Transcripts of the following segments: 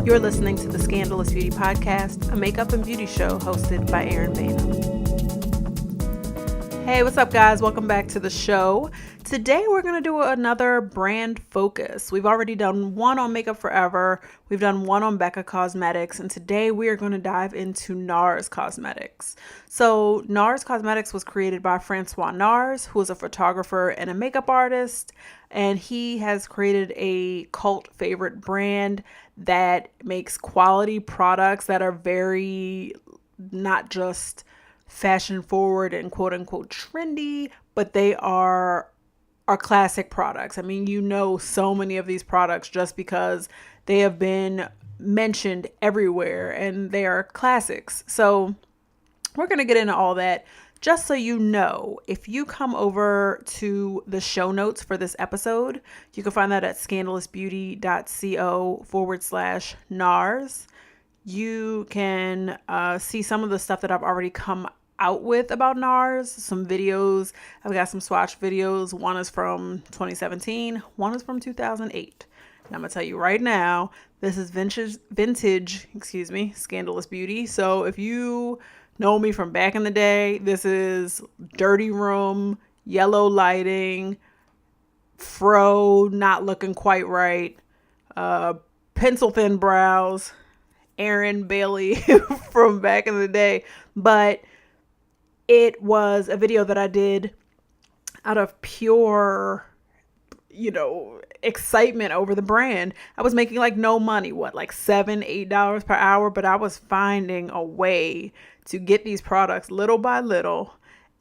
You're listening to the Scandalous Beauty Podcast, a makeup and beauty show hosted by Erin Bainham. Hey, what's up, guys? Welcome back to the show. Today, we're going to do another brand focus. We've already done one on Makeup Forever. We've done one on Becca Cosmetics. And today, we are going to dive into NARS Cosmetics. So, NARS Cosmetics was created by Francois NARS, who is a photographer and a makeup artist. And he has created a cult favorite brand that makes quality products that are very not just fashion forward and quote unquote trendy, but they are classic products. I mean, you know, so many of these products just because they have been mentioned everywhere and they are classics. So we're going to get into all that. Just so you know, if you come over to the show notes for this episode, you can find that at scandalousbeauty.co/NARS. You can see some of the stuff that I've already come out with about NARS, some videos. I've got some swatch videos. One is from 2017, one is from 2008. And I'm gonna tell you right now, this is vintage, Scandalous Beauty. So if you know me from back in the day, this is dirty room, yellow lighting, fro not looking quite right, pencil thin brows, Erin Bailey from back in the day. But it was a video that I did out of pure, excitement over the brand. I was making like no money, like $7-8 per hour, but I was finding a way to get these products little by little.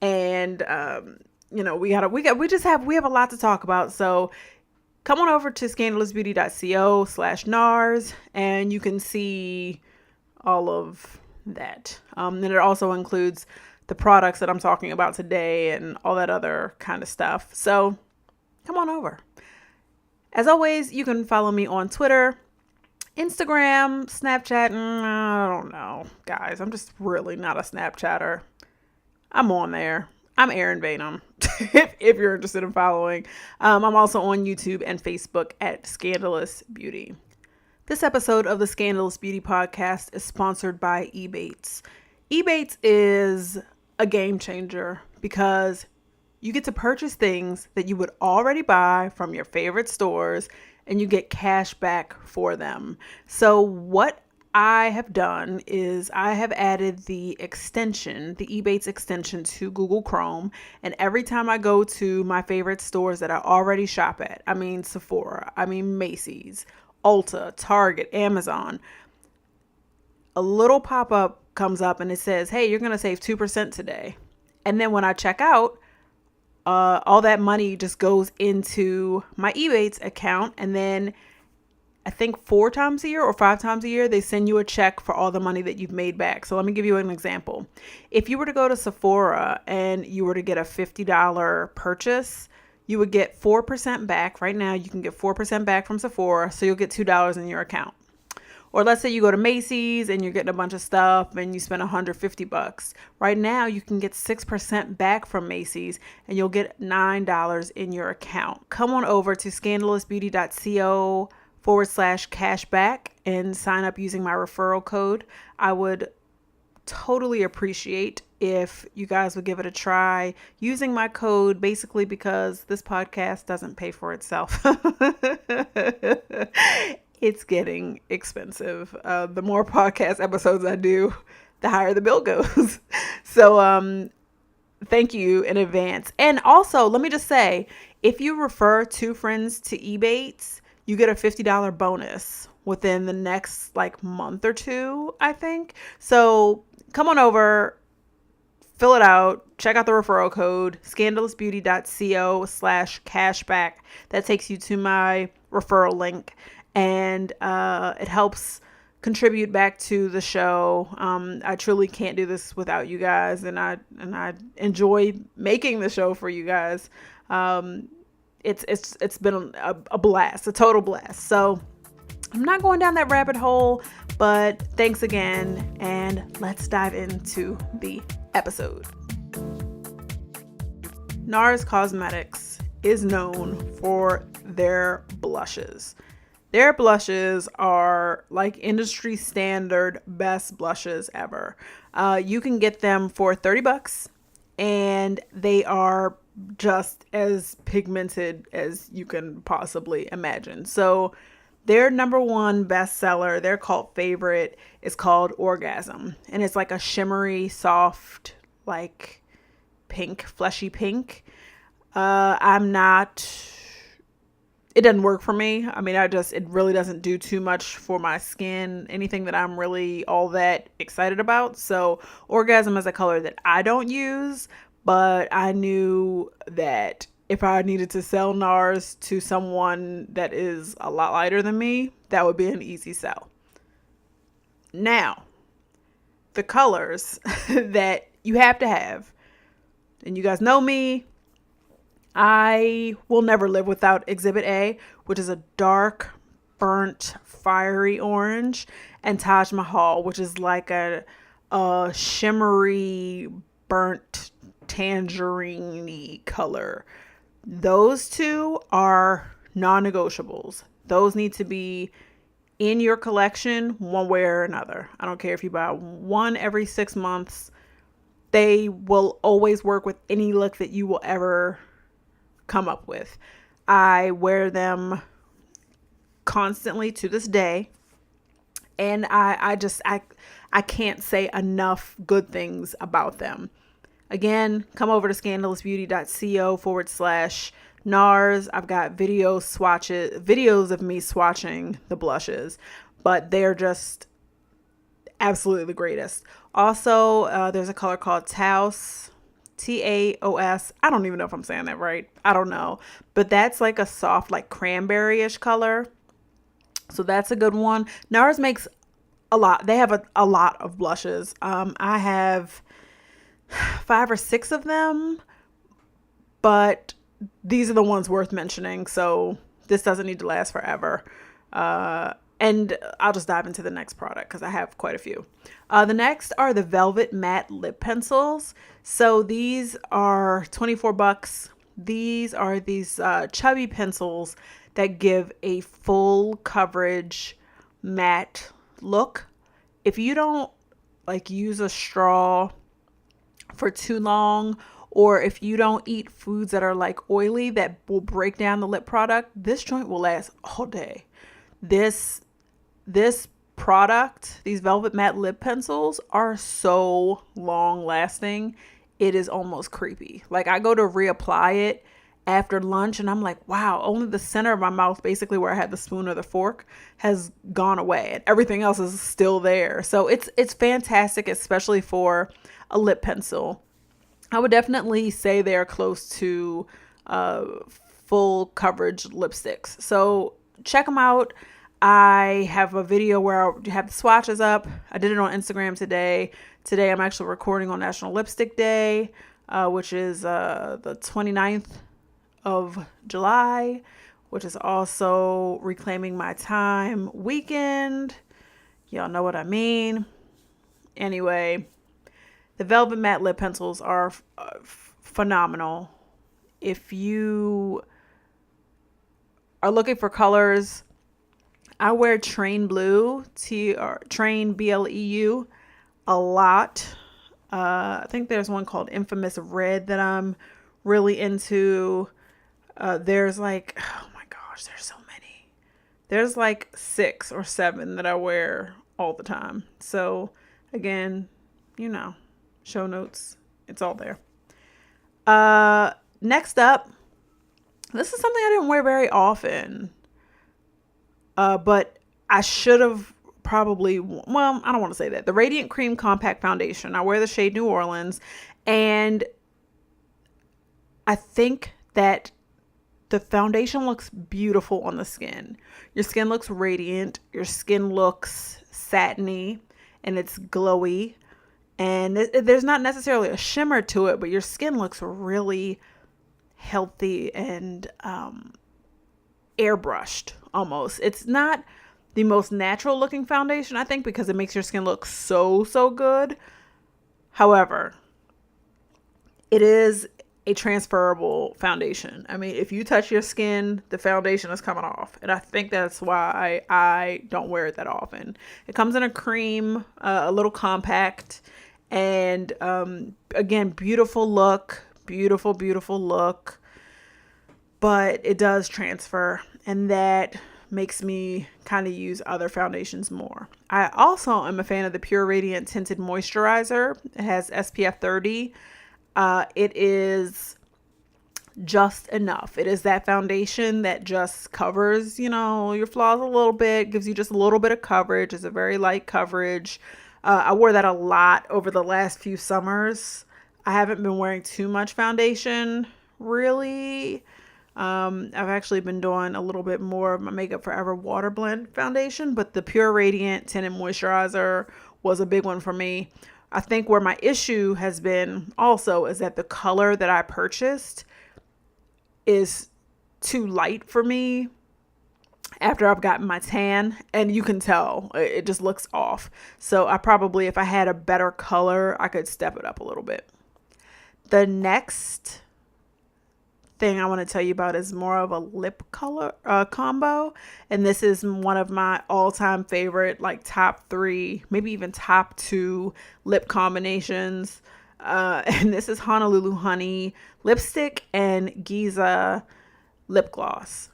And, we have a lot to talk about. So come on over to scandalousbeauty.co/NARS and you can see all of that. And it also includes the products that I'm talking about today and all that other kind of stuff. So come on over. As always, you can follow me on Twitter, Instagram, Snapchat. I don't know, guys. I'm just really not a Snapchatter. I'm on there. I'm Erin Bainham, if you're interested in following. I'm also on YouTube and Facebook at Scandalous Beauty. This episode of the Scandalous Beauty Podcast is sponsored by Ebates. Ebates is a game changer because you get to purchase things that you would already buy from your favorite stores and you get cash back for them. So what I have done is I have added the Ebates extension to Google Chrome. And every time I go to my favorite stores that I already shop at, I mean Sephora, I mean Macy's, Ulta, Target, Amazon, a little pop-up comes up and it says, hey, you're going to save 2% today. And then when I check out, all that money just goes into my Ebates account. And then I think 4 times a year or 5 times a year, they send you a check for all the money that you've made back. So let me give you an example. If you were to go to Sephora and you were to get a $50 purchase, you would get 4% back. Right now, you can get 4% back from Sephora. So you'll get $2 in your account. Or let's say you go to Macy's and you're getting a bunch of stuff and you spend $150. Right now, you can get 6% back from Macy's and you'll get $9 in your account. Come on over to scandalousbeauty.co/cashback and sign up using my referral code. I would totally appreciate if you guys would give it a try using my code, basically because this podcast doesn't pay for itself. It's getting expensive. The more podcast episodes I do, the higher the bill goes. So thank you in advance. And also, let me just say, if you refer 2 friends to Ebates, you get a $50 bonus within the next month or 2, I think. So come on over, fill it out, check out the referral code, scandalousbeauty.co/cashback. That takes you to my referral link. And it helps contribute back to the show. I truly can't do this without you guys, and I enjoy making the show for you guys. It's been a blast, a total blast. So I'm not going down that rabbit hole, but thanks again, and let's dive into the episode. NARS Cosmetics is known for their blushes. Their blushes are like industry standard best blushes ever. You can get them for $30 and they are just as pigmented as you can possibly imagine. So their number one bestseller, their cult favorite, is called Orgasm. And it's like a shimmery, soft, like pink, fleshy pink. I'm not, it doesn't work for me. I mean, it really doesn't do too much for my skin, anything that I'm really all that excited about. So Orgasm is a color that I don't use, but I knew that if I needed to sell NARS to someone that is a lot lighter than me, that would be an easy sell. Now, the colors that you have to have, and you guys know me, I will never live without Exhibit A, which is a dark, burnt, fiery orange, and Taj Mahal, which is like a shimmery, burnt, tangerine color. Those two are non-negotiables. Those need to be in your collection one way or another. I don't care if you buy one every 6 months. They will always work with any look that you will ever come up with. I wear them constantly to this day, and I can't say enough good things about them. Again, come over to scandalousbeauty.co/NARS. I've got videos of me swatching the blushes, but they're just absolutely the greatest. Also, there's a color called Taos, Taos. I don't even know if I'm saying that right. I don't know. But that's like a soft, like cranberry-ish color. So that's a good one. NARS makes a lot. They have a lot of blushes. I have 5 or 6 of them, but these are the ones worth mentioning. So this doesn't need to last forever. And I'll just dive into the next product because I have quite a few. The next are the Velvet Matte Lip Pencils. So these are $24. These are these chubby pencils that give a full coverage matte look. If you don't like use a straw for too long, or if you don't eat foods that are like oily that will break down the lip product, this joint will last all day. This product, these Velvet Matte Lip Pencils, are so long lasting. It is almost creepy. Like, I go to reapply it after lunch and I'm like, wow, only the center of my mouth, basically where I had the spoon or the fork, has gone away and everything else is still there. So it's fantastic, especially for a lip pencil. I would definitely say they're close to full coverage lipsticks. So check them out. I have a video where I have the swatches up. I did it on Instagram today. Today I'm actually recording on National Lipstick Day, which is the 29th of July, which is also Reclaiming My Time weekend. Y'all know what I mean. Anyway, the Velvet Matte Lip Pencils are phenomenal. If you are looking for colors, I wear Train Blue, Train BLEU, a lot. I think there's one called Infamous Red that I'm really into. There's like, oh my gosh, there's so many. There's like 6 or 7 that I wear all the time. So again, show notes, it's all there. Next up, this is something I didn't wear very often. But I should have probably, well, I don't want to say that. The Radiant Cream Compact Foundation. I wear the shade New Orleans, and I think that the foundation looks beautiful on the skin. Your skin looks radiant. Your skin looks satiny, and it's glowy. And there's not necessarily a shimmer to it, but your skin looks really healthy and airbrushed almost. It's not the most natural looking foundation, I think, because it makes your skin look so good. However, it is a transferable foundation. I mean, if you touch your skin, the foundation is coming off. And I think that's why I don't wear it that often. It comes in a cream, a little compact, and again, beautiful look, beautiful look, but it does transfer, and that makes me kind of use other foundations more. I also am a fan of the Pure Radiant Tinted Moisturizer. It has SPF 30. It is just enough. It is that foundation that just covers, your flaws a little bit, gives you just a little bit of coverage. It's a very light coverage. I wore that a lot over the last few summers. I haven't been wearing too much foundation, really. I've actually been doing a little bit more of my Makeup Forever Water Blend foundation, but the Pure Radiant Tinted Moisturizer was a big one for me. I think where my issue has been also is that the color that I purchased is too light for me after I've gotten my tan, and you can tell it just looks off. So I probably, if I had a better color, I could step it up a little bit. The next thing I want to tell you about is more of a lip color combo, and this is one of my all-time favorite, like top 3, maybe even top 2 lip combinations, and this is Honolulu Honey lipstick and Giza lip gloss.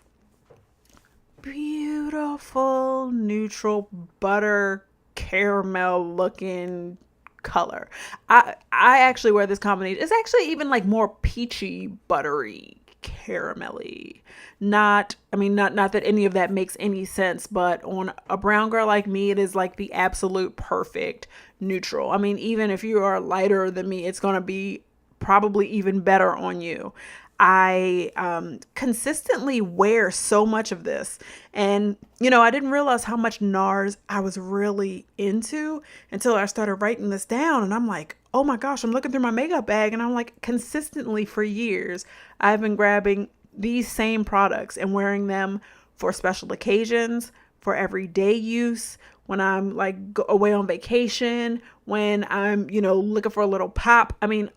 Beautiful neutral butter caramel looking color. I actually wear this combination. It's actually even like more peachy, buttery, caramelly. Not that any of that makes any sense, but on a brown girl like me, it is like the absolute perfect neutral. I mean, even if you are lighter than me, it's going to be probably even better on you. I consistently wear so much of this, and I didn't realize how much NARS I was really into until I started writing this down, and I'm like, oh my gosh, I'm looking through my makeup bag, and I'm like, consistently for years I've been grabbing these same products and wearing them for special occasions, for everyday use, when I'm like away on vacation, when I'm looking for a little pop. I mean,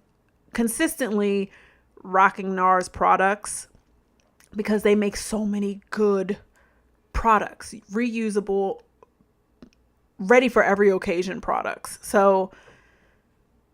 consistently rocking NARS products because they make so many good products, reusable, ready for every occasion products. So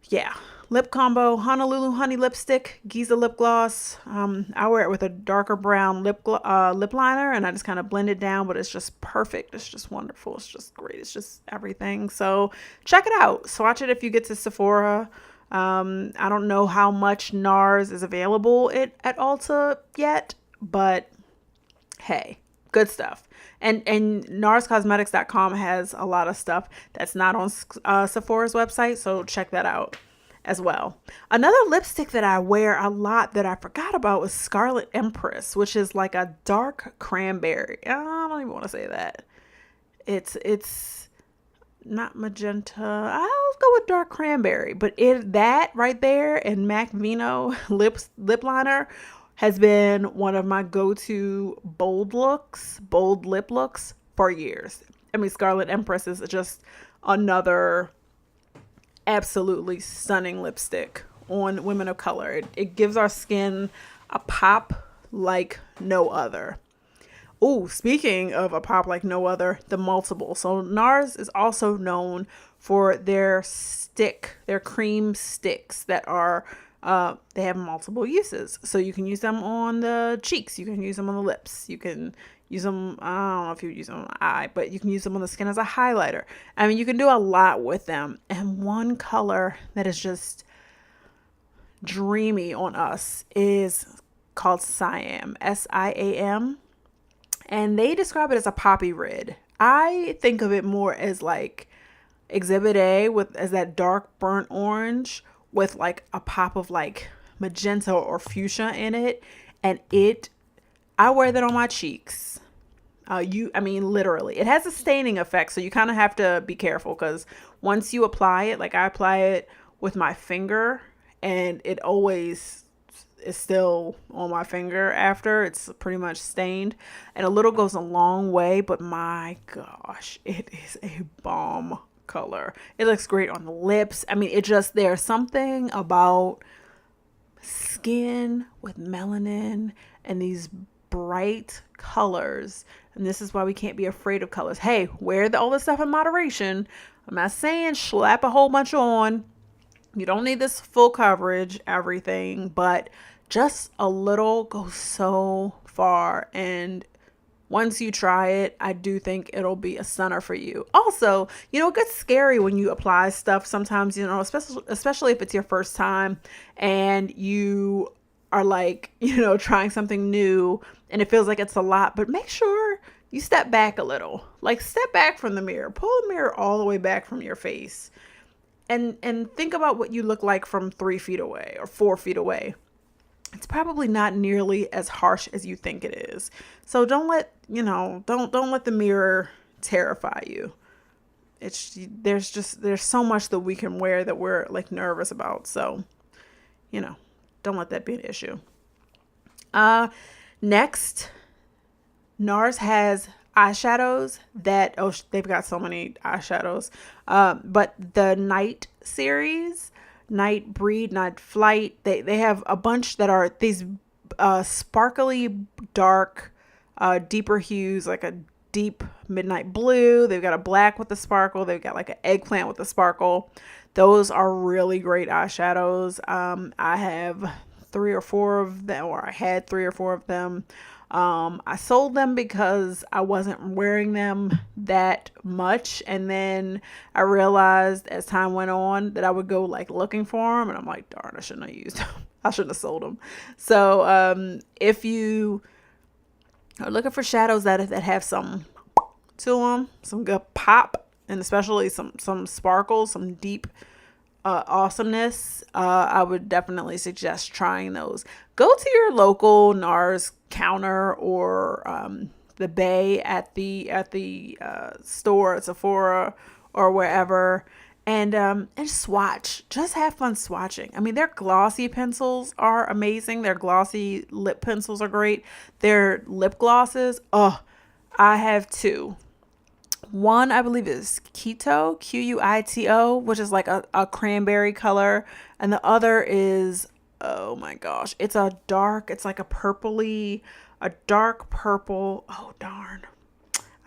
yeah, lip combo, Honolulu Honey lipstick, Giza lip gloss. I wear it with a darker brown lip liner, and I just kind of blend it down, but it's just perfect. It's just wonderful. It's just great. It's just everything. So check it out. Swatch it if you get to Sephora. I don't know how much NARS is available at Ulta yet, but hey, good stuff. And NARScosmetics.com has a lot of stuff that's not on Sephora's website, so check that out as well. Another lipstick that I wear a lot that I forgot about was Scarlet Empress, which is like a dark cranberry. I don't even want to say that. It's not magenta. I'll go with dark cranberry, but that right there and MAC Vino lip liner has been one of my go-to bold lip looks for years. I mean, Scarlet Empress is just another absolutely stunning lipstick on women of color. It gives our skin a pop like no other. Oh, speaking of a pop like no other, the multiple. So NARS is also known for their cream sticks that are, they have multiple uses. So you can use them on the cheeks. You can use them on the lips. You can use them, I don't know if you use them on the eye, but you can use them on the skin as a highlighter. I mean, you can do a lot with them. And one color that is just dreamy on us is called Siam, SIAM. And they describe it as a poppy red. I think of it more as like Exhibit A as that dark burnt orange with like a pop of like magenta or fuchsia in it. And I wear that on my cheeks. Literally. It has a staining effect, so you kind of have to be careful because once you apply it, like I apply it with my finger, and it always is still on my finger after it's pretty much stained, and a little goes a long way, but my gosh, it is a bomb color. It looks great on the lips. I mean, there's something about skin with melanin and these bright colors. And this is why we can't be afraid of colors. Hey, wear all this stuff in moderation. I'm not saying slap a whole bunch on. You don't need this full coverage, everything, but just a little goes so far. And once you try it, I do think it'll be a stunner for you. Also, it gets scary when you apply stuff sometimes, especially if it's your first time and you are like, trying something new and it feels like it's a lot, but make sure you step back a little. Like, step back from the mirror, pull the mirror all the way back from your face and think about what you look like from 3 feet away or 4 feet away. It's probably not nearly as harsh as you think it is. So don't let the mirror terrify you. There's so much that we can wear that we're like nervous about. So, don't let that be an issue. Next, NARS has eyeshadows they've got so many eyeshadows. But the Night series, Night Breed, Night Flight, they have a bunch that are these sparkly, dark, deeper hues, like a deep midnight blue. They've got a black with a sparkle. They've got like an eggplant with a sparkle. Those are really great eyeshadows. I have 3 or 4 of them, or I had 3 or 4 of them. I sold them because I wasn't wearing them that much. And then I realized as time went on that I would go like looking for them. And I'm like, darn, I shouldn't have used them. I shouldn't have sold them. So, if you are looking for shadows that have some to them, some good pop, and especially some sparkle, some deep awesomeness, I would definitely suggest trying those. Go to your local NARS counter or the bay at the store, Sephora or wherever, and swatch. Just have fun swatching. I mean, their glossy pencils are amazing. Their glossy lip pencils are great. Their lip glosses, I have 2. One, I believe, is Quito, Quito, which is like a cranberry color. And the other is, oh my gosh, it's like a dark purple. Oh, darn.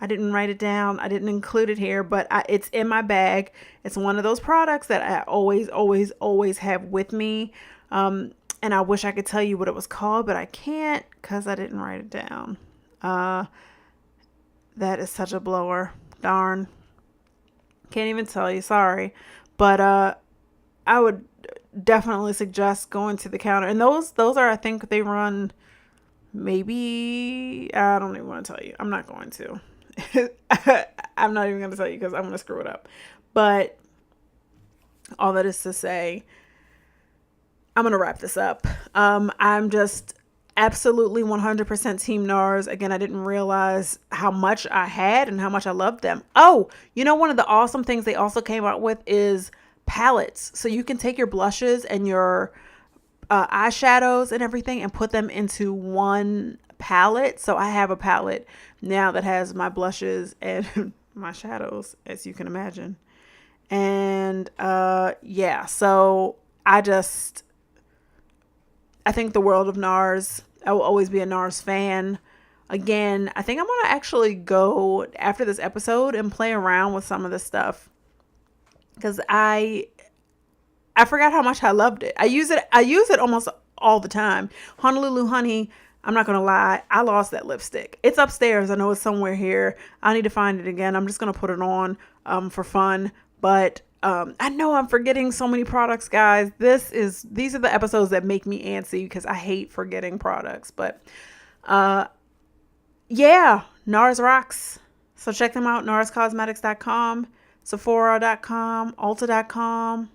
I didn't write it down. I didn't include it here, but it's in my bag. It's one of those products that I always, always, always have with me. And I wish I could tell you what it was called, but I can't because I didn't write it down. That is such a blower. Darn. Can't even tell you. Sorry. But I would definitely suggest going to the counter. And those are, I think they run maybe, I don't even want to tell you. I'm not going to. I'm not even going to tell you because I'm going to screw it up. But all that is to say, I'm going to wrap this up. I'm just absolutely 100% Team NARS. Again, I didn't realize how much I had and how much I loved them. Oh, one of the awesome things they also came out with is palettes. So you can take your blushes and your eyeshadows and everything and put them into one palette. So I have a palette now that has my blushes and my shadows, as you can imagine. And so I think the world of NARS. I will always be a NARS fan. Again, I think I'm going to actually go after this episode and play around with some of this stuff because I forgot how much I loved it. I use it almost all the time. Honolulu Honey, I'm not going to lie, I lost that lipstick. It's upstairs. I know it's somewhere here. I need to find it again. I'm just going to put it on for fun. But I know I'm forgetting so many products, guys. These are the episodes that make me antsy because I hate forgetting products. But NARS rocks. So check them out, narscosmetics.com, sephora.com, ulta.com.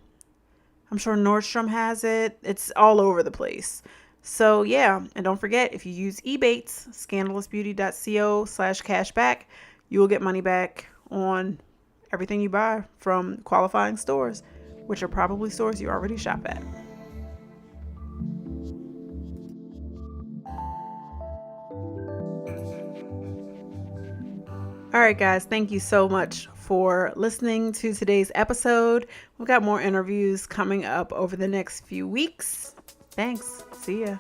I'm sure Nordstrom has it. It's all over the place. So and don't forget, if you use Ebates, scandalousbeauty.co/cashback, you will get money back on everything you buy from qualifying stores, which are probably stores you already shop at. All right, guys, thank you so much for listening to today's episode. We've got more interviews coming up over the next few weeks. Thanks. See ya.